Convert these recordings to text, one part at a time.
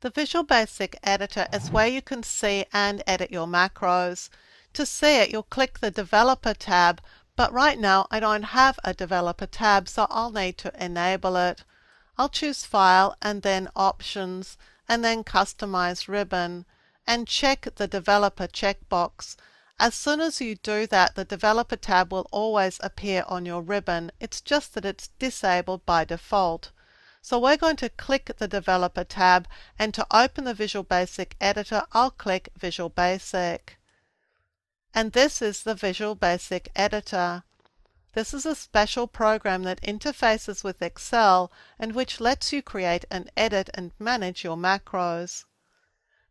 The Visual Basic Editor is where you can see and edit your macros. To see it, you'll click the Developer tab, but right now I don't have a Developer tab, so I'll need to enable it. I'll choose File and then Options and then Customize Ribbon and check the Developer checkbox. As soon as you do that, the Developer tab will always appear on your ribbon. It's just that it's disabled by default. So we're going to click the Developer tab, and to open the Visual Basic Editor, I'll click Visual Basic. And this is the Visual Basic Editor. This is a special program that interfaces with Excel and which lets you create and edit and manage your macros.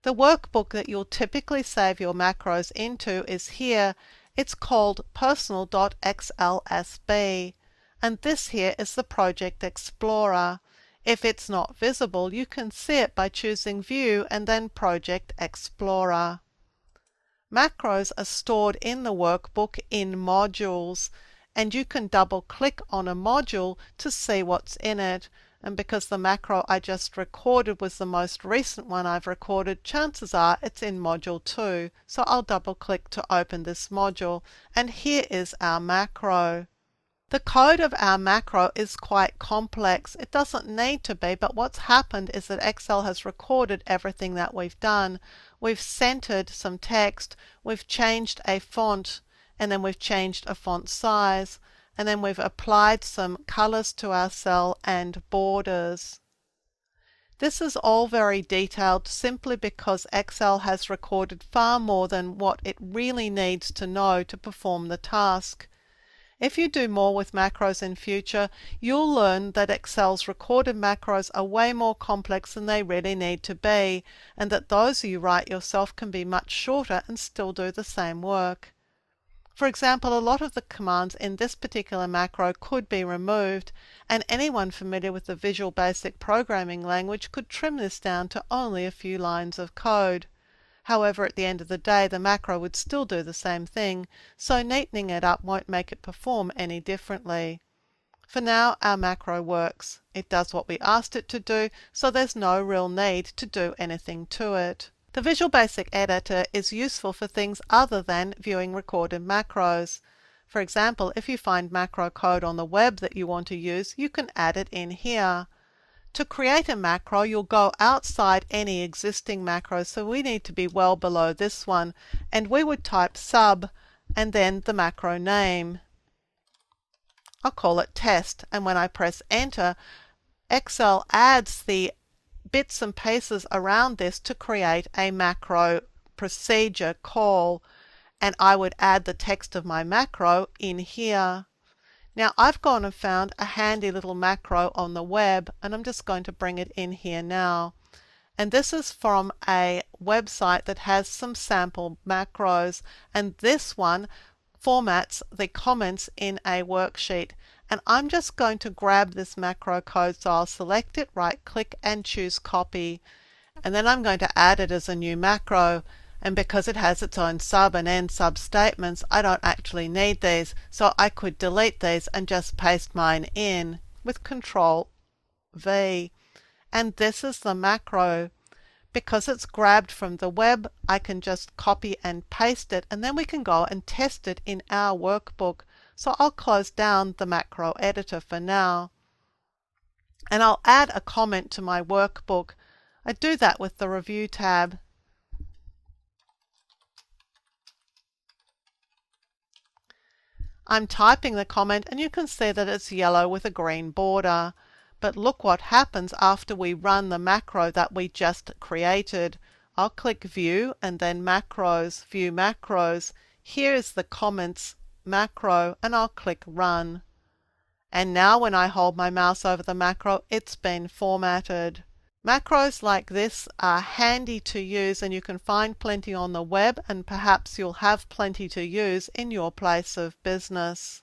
The workbook that you'll typically save your macros into is here. It's called personal.xlsb, and this here is the Project Explorer. If it's not visible, you can see it by choosing View and then Project Explorer. Macros are stored in the workbook in modules, and you can double-click on a module to see what's in it. And because the macro I just recorded was the most recent one I've recorded, chances are it's in Module 2. So I'll double-click to open this module, and here is our macro. The code of our macro is quite complex. It doesn't need to be, but what's happened is that Excel has recorded everything that we've done. We've centered some text, we've changed a font, and then we've changed a font size, and then we've applied some colors to our cell and borders. This is all very detailed simply because Excel has recorded far more than what it really needs to know to perform the task. If you do more with macros in future, you'll learn that Excel's recorded macros are way more complex than they really need to be, and that those you write yourself can be much shorter and still do the same work. For example, a lot of the commands in this particular macro could be removed, and anyone familiar with the Visual Basic programming language could trim this down to only a few lines of code. However, at the end of the day, the macro would still do the same thing, so neatening it up won't make it perform any differently. For now, our macro works. It does what we asked it to do, so there's no real need to do anything to it. The Visual Basic Editor is useful for things other than viewing recorded macros. For example, if you find macro code on the web that you want to use, you can add it in here. To create a macro, you'll go outside any existing macro, so we need to be well below this one, and we would type sub and then the macro name. I'll call it test, and when I press enter, Excel adds the bits and pieces around this to create a macro procedure call, and I would add the text of my macro in here. Now I've gone and found a handy little macro on the web, and I'm just going to bring it in here now. And this is from a website that has some sample macros, and this one formats the comments in a worksheet. And I'm just going to grab this macro code, so I'll select it, right click and choose copy. And then I'm going to add it as a new macro. And because it has its own sub and end sub statements, I don't actually need these, so I could delete these and just paste mine in with Control V. And this is the macro. Because it's grabbed from the web, I can just copy and paste it, and then we can go and test it in our workbook. So I'll close down the macro editor for now. And I'll add a comment to my workbook. I do that with the Review tab. I'm typing the comment, and you can see that it's yellow with a green border. But look what happens after we run the macro that we just created. I'll click View and then Macros, View Macros. Here is the comments macro, and I'll click Run. And now when I hold my mouse over the macro, it's been formatted. Macros like this are handy to use, and you can find plenty on the web, and perhaps you'll have plenty to use in your place of business.